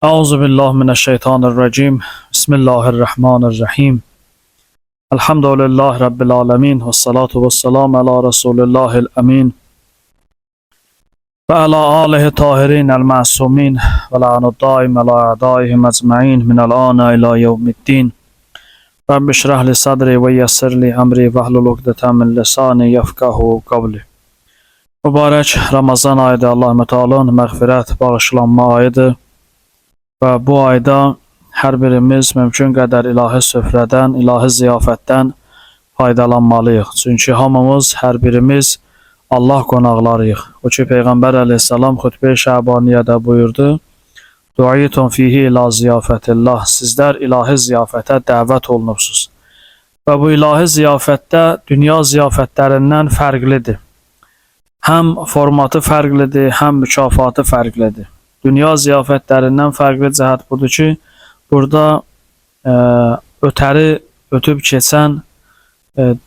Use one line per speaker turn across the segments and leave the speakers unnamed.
Euzubillahimineşşeytanirracim. Bismillahirrahmanirrahim. Elhamdülillahi Rabbil alemin. Vessalatu vesselamu ala Resulillahil emin. Ve ala alihi tahirin el ma'sumin. Ve la'anu daim ala a'daihim ecma'in minel ana ila yevmiddin. Rabbi şrah li sadri ve yessir li emri ve hlul ukdeten min lisani yefkahu kavli. Mübarek Ramazan ayıdır. Allah-u Teala'nın məğfirət, bağışlanma ayıdır. Və bu ayda hər birimiz mümkün qədər ilahi süfrədən, ilahi ziyafətdən faydalanmalıyıq. Çünki hamımız, hər birimiz Allah qonaqlarıyıq. O ki, Peyğəmbər əleyhissalam xütbə-i Şəbaniyədə buyurdu: "Du'itun fihi ila ziyafətillah." Sizlər ilahi ziyafətə dəvət olunubsuz. Və bu ilahi ziyafətdə dünya ziyafətlərindən fərqlidir. Həm formatı fərqlidir, həm mükafatı fərqlidir. Dünya ziyafətlərindən fərqli cəhət budur ki, burada ötüb keçən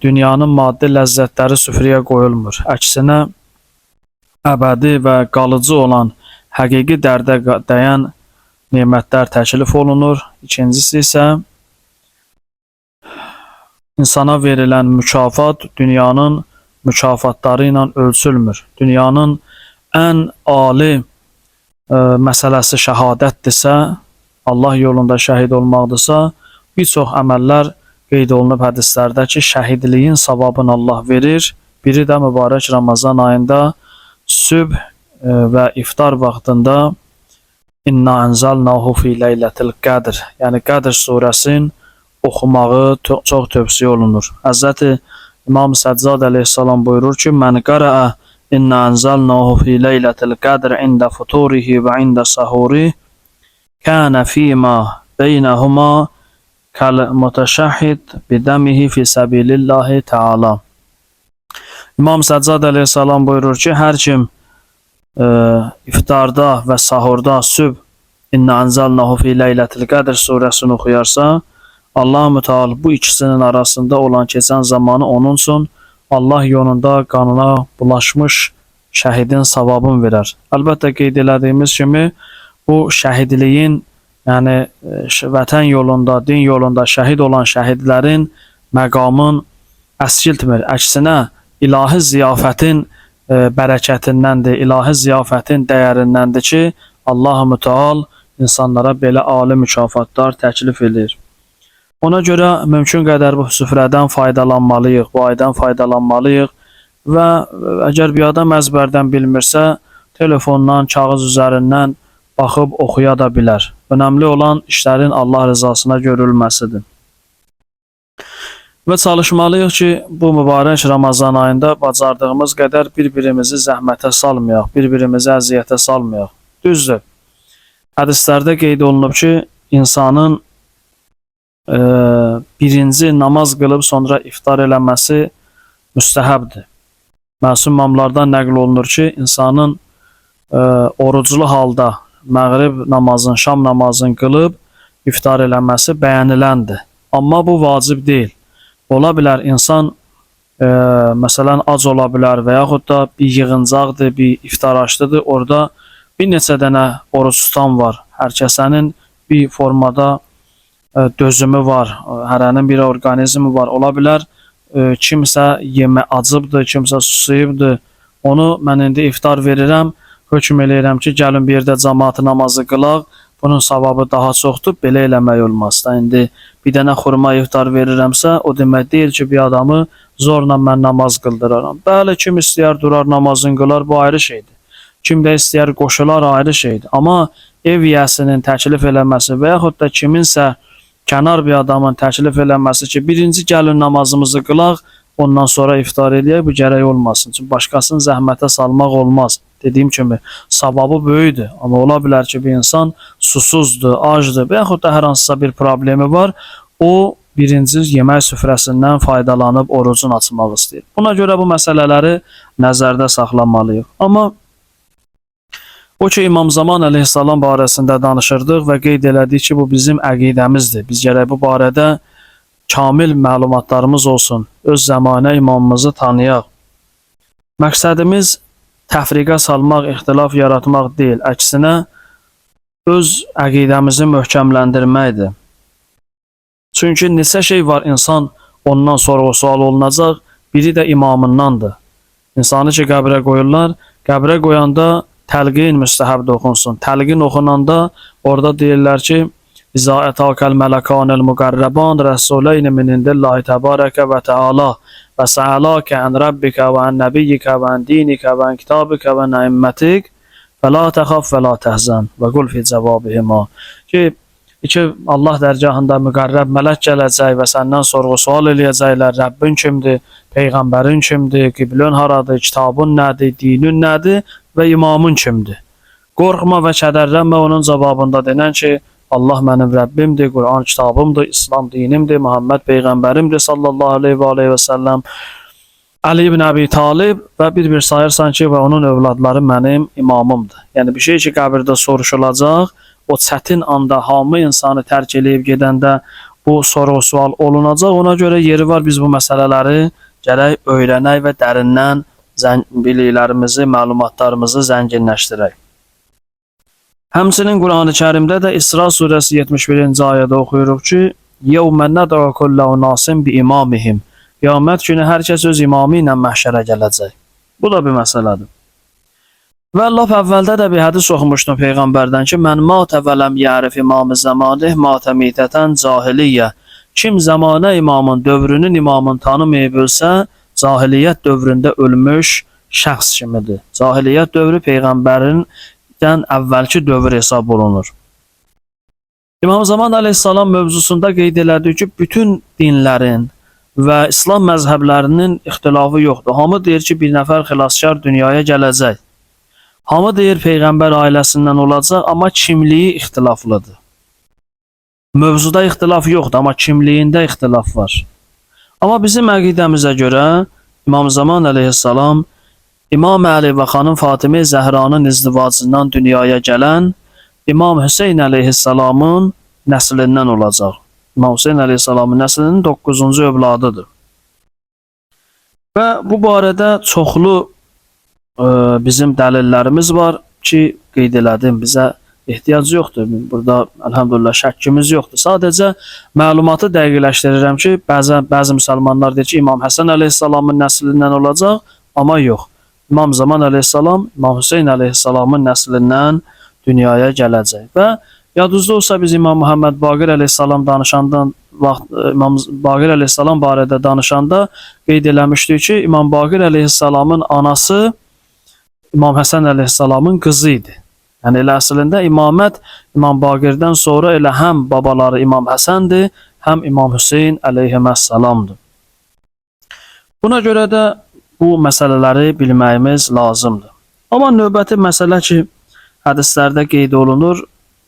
dünyanın maddi ləzzətləri süfrəyə qoyulmur. Əksinə, əbədi və qalıcı olan, həqiqi dərdə dəyən nemətlər təklif olunur. İkincisi isə insana verilən mükafat dünyanın mükafatları ilə ölçülmür. Dünyanın ən ali məsələsi şəhadətdirsə, Allah yolunda şəhid olmaqdırsa, bir çox əməllər qeyd olunub hədislərdə ki, şəhidliyin savabını Allah verir. Biri də mübarək Ramazan ayında sübh və iftar vaxtında İnna ənzəlnahu fi leylətil qədr, yəni Qədr surəsinin oxumağı çox tövsiyə olunur. Həzrəti İmam Səccad əleyhissalam buyurur ki, "Mən qərəə İnna ənzəlnahu fi leylətil qədr ində futurihi və ində sahurihi kənə fīmə beynəhuma kəl mütəşəhhid bidəmihi fi səbilillahi Teala." İmam Səccad əleyhissalam buyurur ki, hər kim iftarda və sahurda sübh İnna ənzəlnahu fi leylətil qədr surəsini oxuyarsa, Allah-u Teala bu ikisinin arasında olan keçən zamanı onun üçün Allah yolunda qanına bulaşmış şəhidin savabını verər. Əlbəttə qeyd elədiyimiz kimi bu şəhidliyin, yəni vətən yolunda, din yolunda şəhid olan şəhidlərin məqamın əskiltmir. Əksinə, ilahi ziyafətin bərəkətindəndir, ilahi ziyafətin dəyərindəndir ki, Allah-u Teala insanlara belə ali mükafatlar təklif edir. Ona görə mümkün qədər bu süfrədən faydalanmalıyıq, bu aydan faydalanmalıyıq və əgər bir adam əzbərdən bilmirsə, telefondan, kağız üzərindən baxıb oxuya da bilər. Önəmli olan işlərin Allah rızasına görülməsidir. Və çalışmalıyıq ki, bu mübarək Ramazan ayında bacardığımız qədər bir-birimizi zəhmətə salmayaq, bir-birimizi əziyyətə salmayaq. Düzdür, hədislərdə qeyd olunub ki, insanın birinci namaz qılıb sonra iftar eləməsi müstəhəbdir. Məsum imamlardan nəql olunur ki, insanın oruclu halda məğrib namazın, şam namazını qılıb iftar eləməsi bəyəniləndir. Amma bu vacib deyil. Ola bilər insan məsələn ac ola bilər və yaxud da bir yığıncaqdır, bir iftar açdıdır, orada bir neçə dənə oruç tutan var. Hər kəsənin bir formada dözümü var, hərənin bir orqanizmi var. Ola bilər kimsə yemə acıbdır, kimsə susayıbdır. Onu mən indi iftar verirəm, hökm eləyirəm ki, gəlin bir yerdə cəmaatı namazı qılaq, bunun savabı daha çoxdur, belə eləmək olmaz. İndi bir dənə xurma iftar verirəmsə, o demək deyil ki, bir adamı zorla mən namaz qıldıraram. Bəli, kim istəyər durar namazını qılar, bu ayrı şeydir. Kim də istəyər qoşular, ayrı şeydir. Amma ev yiyəsinin təklif eləməsi və yaxud da kiminsə kənar bir adamın təklif eləməsi ki, birinci gəlin namazımızı qılaq, ondan sonra iftar eləyək, bu gərək olmasın. Çünki başqasını zəhmətə salmaq olmaz. Dediyim kimi, savabı böyüdür. Amma ola bilər ki, bir insan susuzdur, acdır və yaxud da hər hansısa bir problemi var, o birinci yemək süfrəsindən faydalanıb orucunu açmaq istəyir. Buna görə bu məsələləri nəzərdə saxlamalıyıq. Amma o ki, İmam Zaman əleyhissalam barəsində danışırdıq və qeyd elədik ki, bu bizim əqidəmizdir. Biz gərək bu barədə kamil məlumatlarımız olsun, öz zəmanə imamımızı tanıyaq. Məqsədimiz təfriqə salmaq, ixtilaf yaratmaq deyil. Əksinə, öz əqidəmizi möhkəmləndirməkdir. Çünki neçə şey var insan ondan sorğu-sual olunacaq, biri də imamındandır. İnsanı ki qəbrə qoyurlar, qəbrə qoyanda təlqin müstəhəbdə oxunsun. Təlqin oxunanda orada deyirlər ki, İza ətakəl mələkanəl müqərrəban rəsuleyni min indillahi təbarəkə və təala və səələkə ən rəbbikə və ən nəbiyyikə və ən dinikə və ən kitabikə və ən əimmətik və la təxaf və la təhzən və qul fi cavabihima. Ki, Allah dərgahında müqərrəb mələk gələcək və səndən sorğu-sual eləyəcəklər. Rəbbin kimdir, Peyğəmbərin kimdir, qiblün haradır, kitabın nədir, dinin nədir və imamın kimdir. Qorxma və kədərlənmə, onun cavabında denən ki, Allah mənim Rəbbimdir, Quran kitabımdır, İslam dinimdir, Muhammed Peyğəmbərimdir sallallahu aleyhi və səlləm. Ali ibn Əbi Talib və bir sayırsan ki, və onun övladları mənim imamımdır. Yəni bir şey ki, qəbirdə soruşulacaq, o çətin anda hamı insanı tərk eləyib gedəndə bu sorğu-sual olunacaq. Ona görə yeri var biz bu məsələləri gərək öyrənək və dərindən biliklərimizi, məlumatlarımızı zənginləşdirək. Həmçinin Quran-ı Kərimdə də İsra surəsi 71-ci ayədə oxuyuruq ki, "Yevmə nəd'u kullə unasin bi imamihim." Qiyamət günü hər kəs öz imamı ilə məhşərə gələcək. Bu da bir məsələdir. Və lap əvvəldə də bir hədis oxumuşdum Peyğəmbərdən ki, "Mən matə və ləm yərif imamı zəmanih matə mitətən cahiliyyə." Kim zamanə imamın, dövrünün imamını tanımayıb ölsə, cahiliyyət dövründə ölmüş şəxs kimidir. Cahiliyyət dövrü Peyğəmbərin əvvəlki dövr hesab olunur. İmam Zaman əleyhissalam mövzusunda qeyd elədi ki, bütün dinlərin və İslam məzhəblərinin ixtilafı yoxdur. Hamı deyir ki, bir nəfər xilaskar dünyaya gələcək. Hamı deyir Peyğəmbər ailəsindən olacaq, amma kimliyi ixtilaflıdır. Mövzuda ixtilaf yoxdur, amma kimliyində ixtilaf var. Amma bizim əqidəmizə görə İmam Zaman əleyhissalam İmam Əli və xanım Fatimə Zəhranın izdivacından dünyaya gələn İmam Hüseyn əleyhissalamın nəslindən olacaq. İmam Hüseyn əleyhissalamın nəslinin 9-cu övladıdır. Və bu barədə çoxlu bizim dəlillərimiz var ki, qeyd elədim, bizə ehtiyac yoxdur. Burada elhamdülillah şəkkimiz yoxdur. Sadəcə məlumatı dəqiqləşdirirəm ki, bəzi müsəlmanlar deyir ki, İmam Həsən əleyhissalamın nəslindən olacaq, amma yox. İmam Zaman əleyhissalam, İmam Hüseyn əleyhissalamın nəslindən dünyaya gələcək. Və yadınızda olsa biz İmam Muhammed Baqir əleyhissalam danışandan İmam Baqir əleyhissalam barədə danışanda qeyd eləmişdik ki, İmam Baqir əleyhissalamın anası İmam Həsən əleyhissalamın qızı idi. Yəni elə əslində imamət İmam Baqirdən sonra elə həm babaları İmam Həsəndir, həm İmam Hüseyn əleyhissalamdır. Buna görə də bu məsələləri bilməyimiz lazımdır. Amma növbəti məsələ ki, hədislərdə qeyd olunur,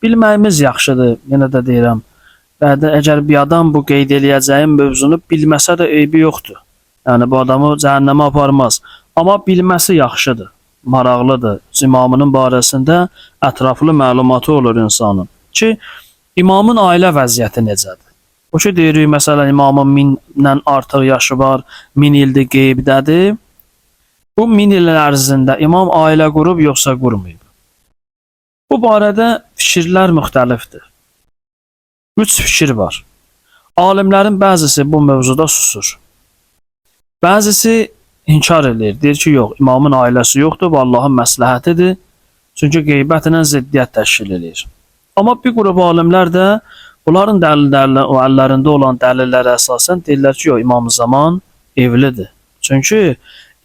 bilməyimiz yaxşıdır, yenə də deyirəm. Və əgər bir adam bu qeyd eləyəcəyin mövzunu bilməsə də eybi yoxdur. Yəni bu adamı cəhənnəmə aparmaz. Amma bilməsi yaxşıdır, maraqlıdır. İmamının barəsində ətraflı məlumatı olur insanın. Ki, imamın ailə vəziyyəti necədir? O ki, deyirik, məsələn, imamın 1000-dən artıq yaşı var, 1000 ildir qeybdədir. Bu 1000 il ərzində imam ailə qurub yoxsa qurmayıb? Bu barədə fikirlər müxtəlifdir. 3 fikir var. Alimlərin bəzisi bu mövzuda susur. Bəzisi inkar edir. Deyir ki, yox, imamın ailəsi yoxdur, bu Allahın məsləhətidir. Çünki qeybətlə ziddiyyət təşkil edir. Amma bir qrup alimlər də bunların o əllərində olan dəlillərə əsasən deyirlər ki, yox, İmam Zaman evlidir. Çünki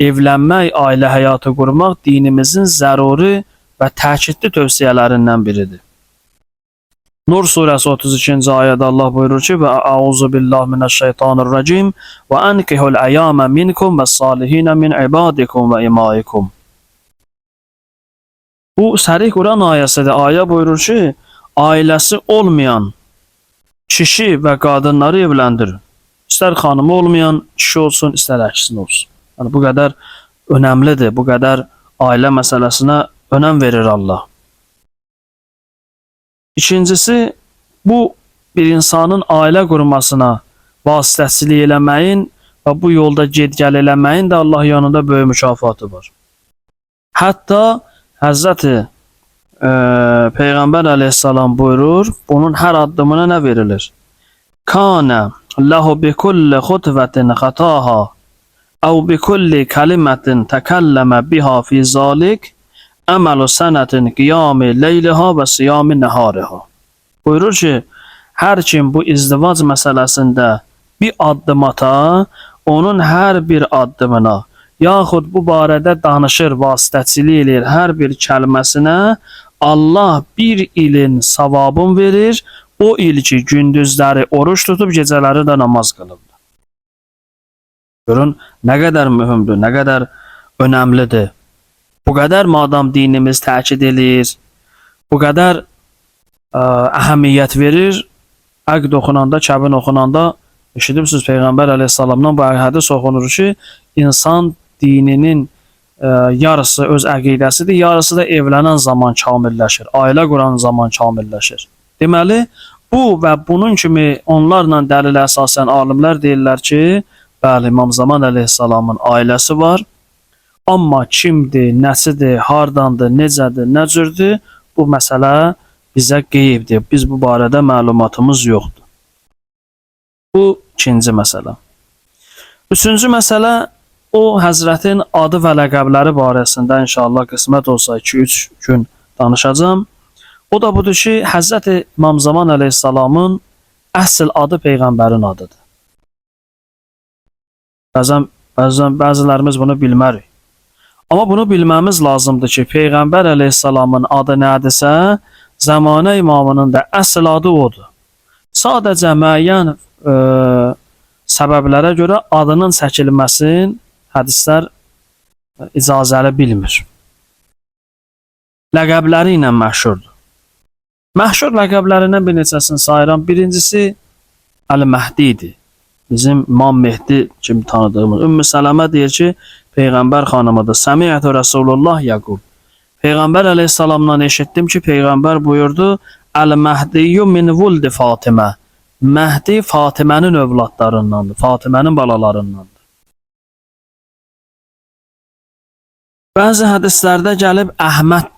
evlənmək, ailə həyatı qurmaq dinimizin zəruri və təkidli tövsiyələrindən biridir. Nur surəsi 32-ci ayədə Allah buyurur ki, və əuzu billah minəşşeytanirracim və ənkihul əyamə minkum və salihinə min ibadikum və imaikum. Bu sərih Quran ayəsidir. Ayə buyurur ki, ailəsi olmayan kişi və qadınları evləndirin. İstər xanımı olmayan kişi olsun, istər əksinə olsun. Yəni, bu qədər önəmlidir, bu qədər ailə məsələsinə önəm verir Allah. İkincisi, bu bir insanın ailə qurmasına vasitəçilik eləməyin və bu yolda ged-gəl eləməyin də Allah yanında böyük mükafatı var. Hətta Həzrəti Peygamber aleyhisselam buyurur, bunun her addımına ne verilir? Kana lahu bi kulli hutvetin hataha ev bi kulli kelimetin tekelleme biha fi zalik emelu senetin qiyami leyliha ve siyami nehariha. Buyurur ki, her kim bu izdivac meselesinde bir addım ata, onun her bir addımına yaxud bu barədə danışır, vasitəçilik eləyir hər bir kəlməsinə Allah bir ilin savabını verir. O il ki gündüzləri oruç tutub, gecələri də namaz qılıbdır. Görün, nə qədər mühümdür, nə qədər önəmlidir. Bu qədər madam dinimiz təkid edir, bu qədər əhəmiyyət verir. Əqd oxunanda, kəbin oxunanda eşidibsiniz Peyğəmbər əleyhissalamdan bu hədis oxunur ki, insan dininin yarısı öz əqidəsidir, yarısı da evlənən zaman kamilləşir, ailə quran zaman kamilləşir. Deməli, bu və bunun kimi onlarla dəlil əsasən alimlər deyirlər ki, bəli, İmam Zaman əleyhissalamın ailəsi var, amma kimdir, nəsidir, hardandır, necədir, nə cürdür, bu məsələ bizə qeybdir. Biz bu barədə məlumatımız yoxdur. Bu ikinci məsələ. Üçüncü məsələ, o Həzrətin adı və ləqəbləri barəsində inşallah qismət olsa 2-3 gün danışacağım. O da budur ki, Həzrəti İmam Zaman əleyhissalamın əsl adı Peyğəmbərin adıdır. Bəzilərimiz bunu bilmərik. Amma bunu bilməmiz lazımdır ki, Peyğəmbər əleyhissalamın adı nədirsə, Zəmanə imamının da əsl adı odur. Sadəcə müəyyən səbəblərə görə adının çəkilməsini hədislər icazəli bilmir. Ləqəbləri ilə məşhurdur. Məşhur ləqəblərindən bir neçəsini sayıram. Birincisi Əl-Məhdidir. Bizim İmam Mehdi kimi tanıdığımız. Ümmü Sələmə deyir ki, Peyğəmbər xanımıdır. Səmiyyətü Rəsulullah yəqul. Peyğəmbər əleyhissalamdan eşitdim ki, Peyğəmbər buyurdu, Əl-Məhdiyyü min vuldi Fatimə. Məhdi Fatimənin övladlarındandır, Fatimənin balalarındandır. Bəzi hədislərdə gəlib Əhməd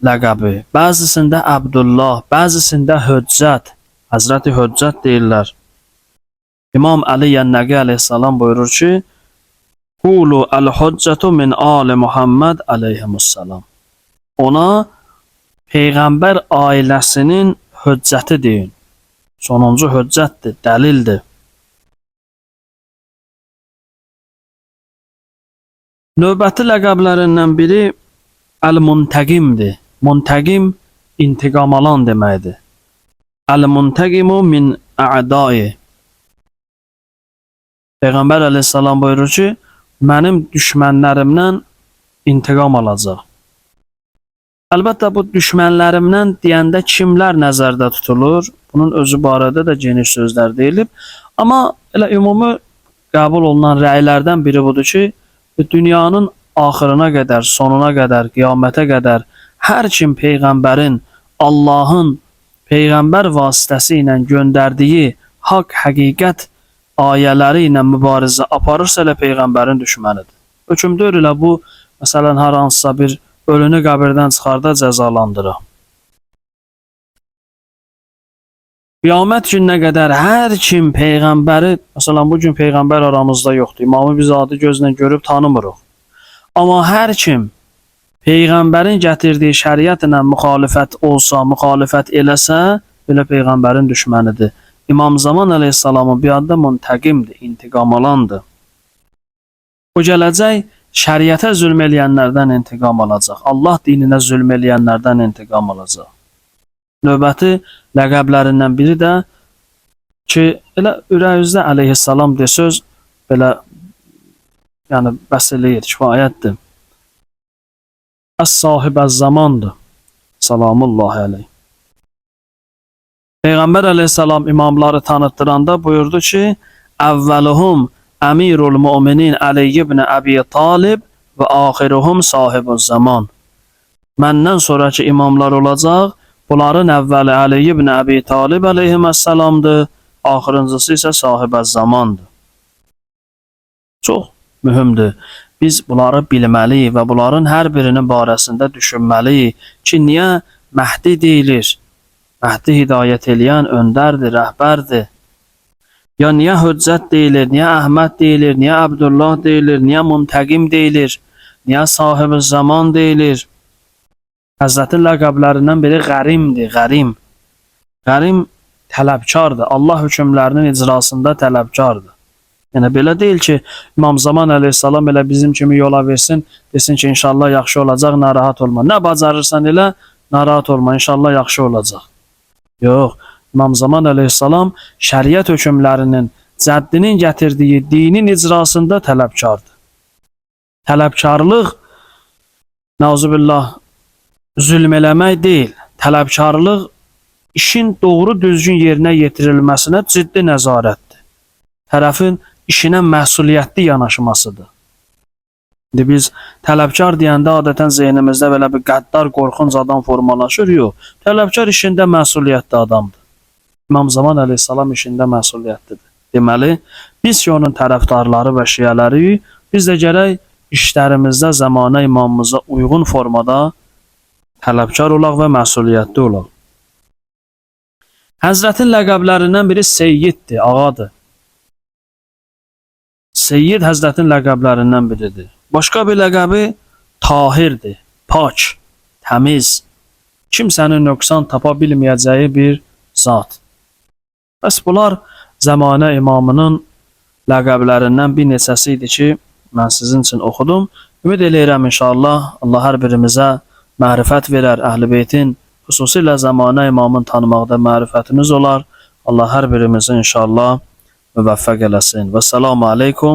ləqəbi, bəzisində Əbdullah, bəzisində Höccət, Həzrəti Höccət deyirlər. İmam Əli Yənnəqi əleyhissalam buyurur ki, Qulu əl-Höccətu min ali Muhammed əleyhimussalam. Ona Peyğəmbər ailəsinin höccəti deyin. Sonuncu höccətdir, dəlildir. Növbəti ləqəblərindən biri Əl-Muntəqimdir. Muntəqim intiqam alan deməkdir. Əl-Muntəqimu min a'dai. Peyğəmbər əleyhissalam buyurur ki, mənim düşmənlərimdən intiqam alacaq. Əlbəttə bu düşmənlərimdən deyəndə kimlər nəzərdə tutulur? Bunun özü barədə də geniş sözlər deyilib. Amma elə ümumi qəbul olunan rəylərdən biri budur ki, dünyanın axırına qədər, sonuna qədər, qiyamətə qədər hər kim Peyğəmbərin, Allahın Peyğəmbər vasitəsi ilə göndərdiyi haqq, həqiqət ayələri ilə mübarizə aparırsa elə Peyğəmbərin düşmənidir. Hökmdür elə bu, məsələn, hər hansısa bir ölünü qəbirdən çıxarda cəzalandırır. Qiyamət gününə qədər hər kim Peyğəmbəri, məsələn, bugün Peyğəmbər aramızda yoxdur, imamı biz adı gözlə görüb tanımırıq. Amma hər kim Peyğəmbərin gətirdiyi şəriətlə müxalifət olsa, müxalifət eləsə, belə Peyğəmbərin düşmənidir. İmam Zaman əleyhissalamın bir adı Muntəqimdir, intiqam alandır. O gələcək şəriətə zülm eləyənlərdən intiqam alacaq. Allah dininə zülm eləyənlərdən intiqam alacaq. Növbəti ləqəblərindən biri də ki, elə ürəyüzdə əleyhissalam desöz belə yəni bəs eləyir, kifayətdir. Əs-Sahibəz-Zamandır. Salamullahi əleyh. Peyğəmbər əleyhissalam imamları tanıtdıranda buyurdu ki, əvvəluhum əmirul müminin Əli ibn Əbi Talib və axiruhum Sahibüz-Zaman. Məndən sonraki imamlar olacaq. Bunların əvvəli Əli ibn Əbi Talib əleyhissalamdır, axırıncısı isə Sahibəz-Zamandır. Çox mühümdür. Biz bunları bilməliyik və bunların hər birinin barəsində düşünməliyik ki, niyə Məhdi deyilir. Məhdi hidayət eləyən öndərdir, rəhbərdir. Ya niyə Hüccət deyilir, niyə Əhməd deyilir, niyə Abdullah deyilir, niyə Muntəqim deyilir, niyə Sahib-i Zaman deyilir? Həzrətin ləqəblərindən biri qərimdir, qərim. Qərim tələbkardır, Allah hökmlərinin icrasında tələbkardır. Yəni belə deyil ki, İmam Zaman əleyhissalam elə bizim kimi yola versin, desin ki, inşallah yaxşı olacaq, narahat olma. Nə bacarırsan elə, narahat olma, inşallah yaxşı olacaq. Yox, İmam Zaman əleyhissalam şəriət hökmlərinin, cəddinin gətirdiyi dinin icrasında tələbkardır. Tələbkarlıq, nauzubillah, zülm eləmək deyil. Tələbkarlıq, işin doğru düzgün yerinə yetirilməsinə ciddi nəzarətdir. Tərəfin işinə məsuliyyətli yanaşmasıdır. İndi biz tələbkar deyəndə adətən zehnimizdə belə bir qəddar, qorxunc adam formalaşır. Yox, tələbkar işində məsuliyyətli adamdır. İmam Zaman əleyhissalam işində məsuliyyətlidir. Deməli, biz ki onun tərəfdarları və şiyələri, biz də gərək işlərimizdə zamana imamımıza uyğun formada tələbkar olaq və məsuliyyətli olaq. Həzrətin ləqəblərindən biri Seyyiddir, ağadır. Seyyid Həzrətin ləqəblərindən biridir. Başqa bir ləqəbi Tahirdir, pak, təmiz, kimsənin nöqsan tapa bilməyəcəyi bir zat. Bəs bunlar zamanə imamının ləqəblərindən bir neçəsi idi ki, mən sizin üçün oxudum. Ümid eləyirəm inşallah Allah hər birimizə mərifət verər, Əhl-i Beytin, xüsusilə zamanə imamın tanımaqda mərifətimiz olar. Allah hər birimizi inşallah müvəffəq eləsin. Və selamu aleykum